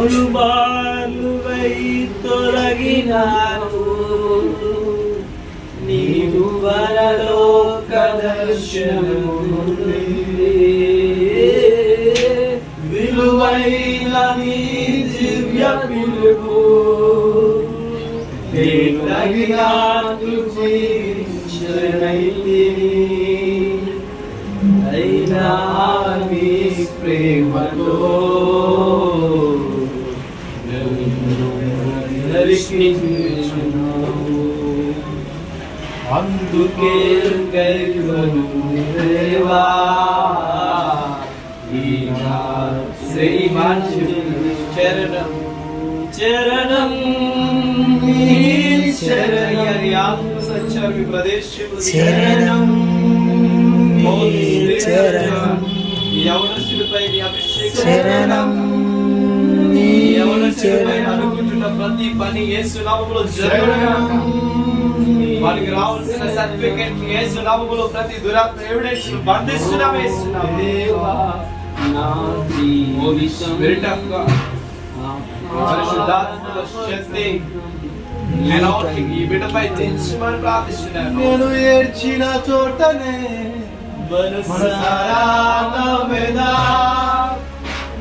పలుమార్లువై తొలగినాను నీవు పరలోక దర్శనము విలువైన నీ దివ్య పిలుపు తగినాను జీవించనైతిని అయినా నీ ప్రేమలో అందుకే కైవను దేవా చరణం చరణం చరణం యవనస్తుడిపై అభిషేకం అనుకుంటున్న ప్రతి పని యేసు నామములో జరగడం వారికి రావాల్సిన సర్టిఫికెట్ యేసు నామములో ప్రతి దురాత్మ ఎవిడెన్స్ బంధిస్తున్నాం దేవా స్పిరిట్ ఆఫ్ గాడ్ పరిశుద్ధాత్మల శక్తి ఈ బిడ్డపై తెచ్చమని ప్రార్థిస్తున్నాను. నేను ఏడ్చిన చోటనే మనసారా నవ్వెదా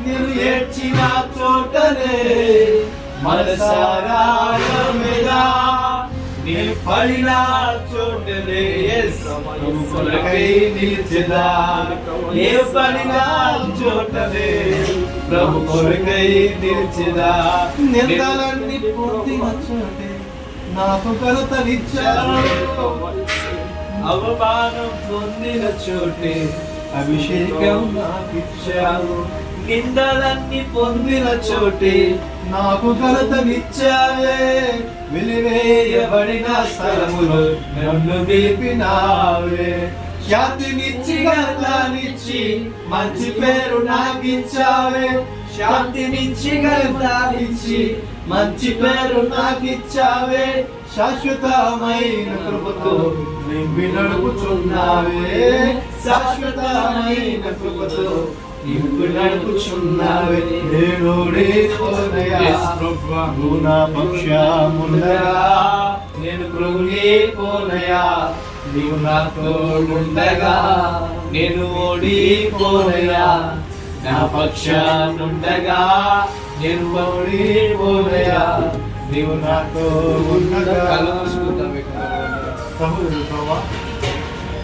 నేను ఏడ్చిన చోటనే మనసారా నవ్వెదా నేను పడిన చోటనే కొరకై నిలిచెదా ఏ పడిన చోటనే ప్రభు కొరకై నిలిచెదా నిందలన్నీ పూర్తిన చోటే నాకు ఘనతనిచ్చావు అవమానం పొందిన చోటే అభిషేకం నాకిచ్చావు నిందలన్నీ పొందిన చోటే నాకు ఘనతనిచ్చావే వెలివేయబడిన స్థలములో నన్ను నిలిపినావే శాంతినిచ్చి ఘనతనిచ్చి మంచి పేరు నాకిచ్చావే శాంతినిచ్చి ఘనతనిచ్చి మంచి పేరు నాకిచ్చావే శాశ్వతమైన కృపతో నింపి నడుపుచున్నావే శాశ్వతమైన కృపతో నింపి నడుపుచున్నావే నువ్వు నా పక్షముండగా నేను కృంగిపోనయా నీవు నా తోడుండగా నేను ఓడిపోనయా నా పక్షముండగా నేను ఓడిపోనయా నీవు నాతో ఉండగా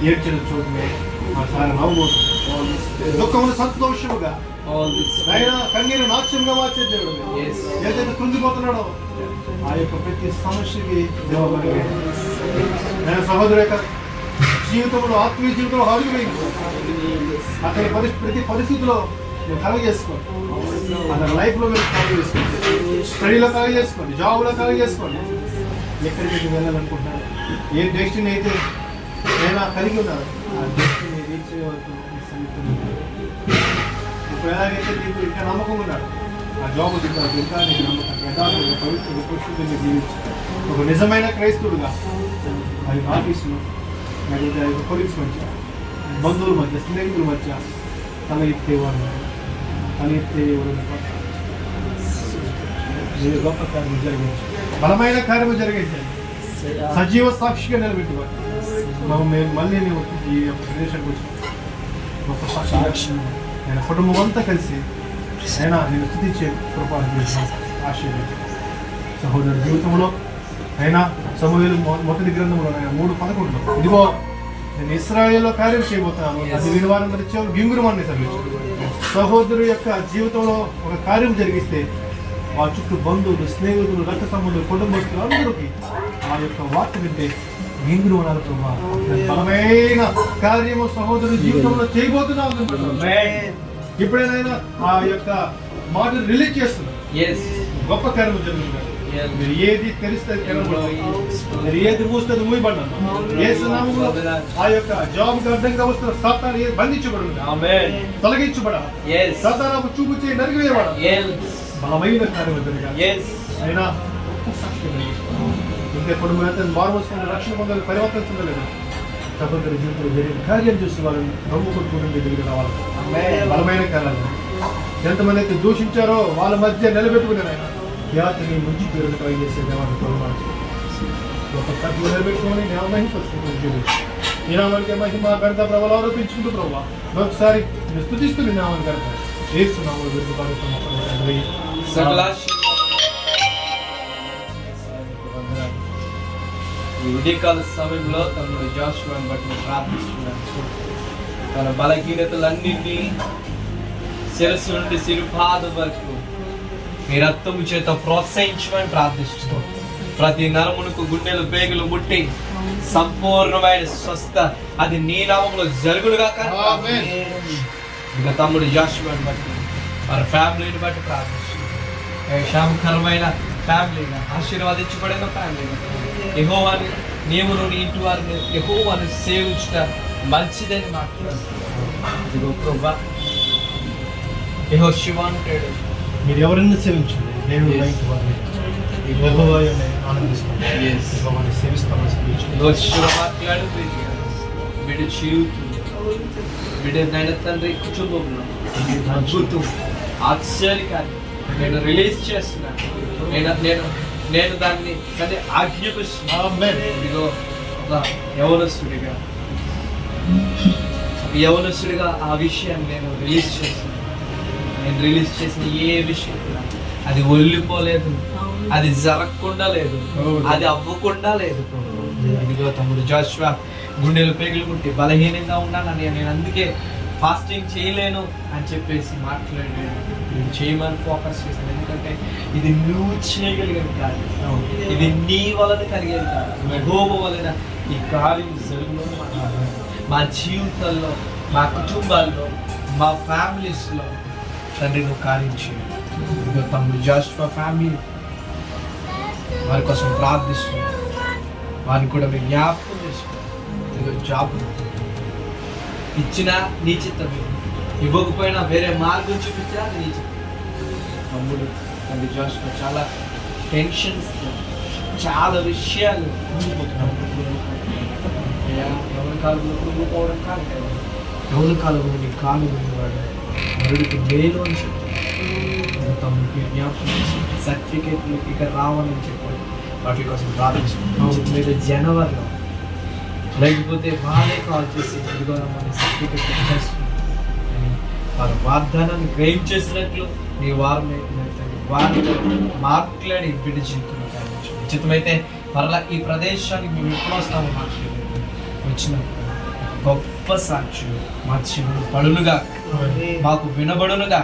ఏడ్చిన చోటునే దుఃఖమును సంతోషముగా ఆయన కన్నీరు నాట్యంగా మార్చే దేవుడు ఏదైతే కృంగిపోతున్నాడో ఆ యొక్క ప్రతి సమస్యకి దేవబడి నేను సహోదరు యొక్క జీవితంలో ఆత్మీయ జీవితంలో అడుగుపోయింది అతని ప్రతి పరిస్థితిలో నువ్వు కలగ చేసుకోండి అతని లైఫ్లో మీరు కలగ చేసుకోండి స్టడీలో కలగ చేసుకోండి జాబ్లో కలగ చేసుకోండి ఎక్కడికి వెళ్ళాలనుకుంటున్నారు ఏ డెస్టినీ అయితే నేను కలిగి ఉన్నాను ఆ డెస్టినీ రీచ్ అయ్యే వరకు ఇప్పుడు ఎలాగైతే నీకు ఇంకా నమ్మకం ఉన్నాడు ఆ జాబ్ తింటారు ఇంకా నీకు నమ్మకం యథార్థంగా పవిత్రంగా పరిశుద్ధంగా జీవించి ఒక నిజమైన క్రైస్తవుడుగా అది ఆఫీసులో లేకపోతే కొలీగ్స్ మధ్య బంధువుల మధ్య స్నేహితుల మధ్య తల ఎత్తేవాడు తల ఎత్తేవాడు గొప్ప కార్యం జరిగించి బలమైన కార్యము జరిగించాలి సజీవ సాక్షిగా నిలబెట్టేవాడు మళ్ళీ నేను ఈ ప్రదేశానికి వచ్చి గొప్ప సాక్షి నేను కుటుంబం అంతా కలిసి అయినా నేను స్థుతించే కృపాను ఆశీర్వదించాను సహోదరు జీవితంలో అయినా సమూహేలు మొదటి గ్రంథంలో 3:11 ఇదిగో నేను ఇశ్రాయేల్లో కార్యం చేయబోతున్నాను అది విని వారందరి చెవులు గింగురమని సహోదరు యొక్క జీవితంలో ఒక కార్యం జరిగిస్తే ఆ చుట్టూ బంధువులు స్నేహితులు రక్త సంబంధులు కుటుంబస్తులు అందరికీ ఆ యొక్క వార్త వింటే గింగురు అనాలి ప్రభా బలమైన కార్యము సహోదరు జీవితంలో చేయబోతున్నాను ఇప్పుడేనైనా ఆ యొక్క మాటను రిలీజ్ చేస్తున్నారు గొప్ప కార్యము జరుగుతుంది మీరు ఏది తెరిస్తే మీరు ఏది మూస్తుంది మూయబడ్డాను యేసు నామములో ఆ యొక్క జాబ్ అడ్డంగా వస్తున్న సాతాను బంధించబడు తొలగించబడాలి సాతాను చూపు చేయి నరిగివేయబడాలి బలమైన కార్యం జరగాలి అయినా ఇంకా కుటుంబం మారుమోసుకున్న రక్షణ పొందాలి పరివర్తన చెందలేదు సహోదరి జీవితంలో జరిగిన కార్యం చూసి వాళ్ళని నమ్ముకుంటూ దగ్గరికి రావాలి బలమైన కార్యాలు ఎంతమంది అయితే దూషించారో వాళ్ళ మధ్య నిలబెట్టుకున్నాను ఆయన యాత్రని మంచి పేరుని ట్రై చేసే దేవాన్ని కొలవాలి ఒక కట్టులు నిలబెట్టుకొని మహిమపరుచుకుంటూ ఈ నామానికి మహిమ గణిత ప్రభావం ఆరోపించుకుంటూ ప్రభావ మరొకసారి స్తుతిస్తుంది నామాన్ని కనుక ఏస్తున్నాము ఉదయకాల సమయంలో తమ్ముడు జాషువాని బట్టి ప్రార్థిస్తున్నాను. తన బలహీనతలన్నింటినీ శిరస్సు నుండి శిరుపాదం వరకు మీ రక్తము చేత ప్రోత్సహించమని ప్రార్థిస్తున్నాను. ప్రతి నరమునకు గుండెలు పేగులు ముట్టి సంపూర్ణమైన స్వస్థ అది నీ నామంలో జరుగుడుగా. ఇక తమ్ముడు జాషువాని బట్టి వారి ఫ్యామిలీని బట్టి ప్రార్థిస్తున్నాను. క్షేమకరమైన ఫ్యామిలీగా ఆశీర్వాదించబడిన ఫ్యామిలీగా యెహోవాని నీవును నీ ఇంటి వారిని యెహోవాని సేవించుట మంచిదని మాట్లాడుతున్నాను. ఇదిగో ప్రభా యెహోషువ అంటాడు, మీరు ఎవరైనా సేవించండి దేవుడు ఆనందిస్తాను మాట్లాడు బిడ్డ జీవితం బిడ్డ నైన తండ్రి కుటుంబంలో అద్భుతం ఆశ్చర్యకారి నేను రిలీజ్ చేస్తున్నాను. నేను దాన్ని ఆజ్ఞాపిస్తున్నాను. ఇదిగో ఒక యవనస్తుడిగా ఆ విషయాన్ని నేను రిలీజ్ చేస్తున్నాను. నేను రిలీజ్ చేసిన ఏ విషయం అది ఒళ్ళిపోలేదు, అది జరగకుండా లేదు, అది అవ్వకుండా లేదు. ఇదిగో తమ్ముడు జాషువా గుండెలు పేగులు ముట్టి బలహీనంగా ఉన్నానని నేను అందుకే ఫాస్టింగ్ చేయలేను అని చెప్పేసి మాట్లాడలేదు. నేను చేయమని ఫోకస్ చేశాను. ఎందుకంటే ఇది నువ్వు చేయగలిగేది కాదు, ఇది నీ వలన కలిగేది కాదు. యెహోవా వలన ఈ కార్యం జరుగును. మా జీవితాల్లో, మా కుటుంబాల్లో, మా ఫ్యామిలీస్లో తండ్రి నువ్వు కార్యం చేయాలి. తమ్ముడు జాషువా ఫ్యామిలీ వారి కోసం ప్రార్థిస్తున్నాను. వారిని కూడా మీరు జ్ఞాపకం చేసుకోవాలి. జాబ్ ఇచ్చినా నీ చిత్తమే, ఇవ్వకపోయినా వేరే మార్గం చూపించినా నీ చిత్తం. తమ్ముడు తండ్రి జాషువా చాలా టెన్షన్స్, చాలా విషయాలు ఎవరి కాలంలో కృంగిపోవడం కాదు కదా, ఎవరి కాలంలో నీ కాలు ఉన్నవాడు మరుడికి మేలు అని చెప్పాడు. తమ్ముడికి జ్ఞాపకం సర్టిఫికేట్లు ఇక రావాలని చెప్పాడు. వాటి కోసం ప్రార్థిస్తున్నాం. లేదా జనవరిలో లేకపోతే వాళ్ళే కాల్ చేసి ఇదిగో మన సర్టిఫికేట్ చేస్తున్నాం అని వారి వాగ్దానాన్ని గ్రహించేసినట్లు చేసినట్లు నీ వారిని వారితో మాట్లాడి బిడ్డ జీవితంలో నిశ్చితమైతే మరలా ఈ ప్రదేశానికి మేము ఎప్పుడు వస్తామో మాట్లాడలేదు. వచ్చినప్పుడు గొప్ప సాక్షులు మా చెవులు పడునుగా, మాకు వినబడునుగా,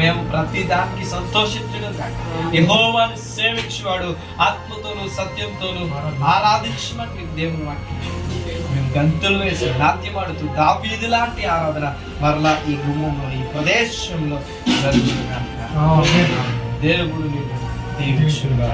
మేము ప్రతి దానికి సంతోషించునుగా. యెహోవాను సేవించేవాడు ఆత్మతోను సత్యంతోను ఆరాధించమని దేవుని వాక్యం. మేము గంతులు వేసి నాట్యమాడుతూ దావీదు లాంటి ఆరాధన మరలా ఈ గుమ్మంలో, ఈ ప్రదేశంలో జరుగుతుంది. దేవుడు దీవించునుగా.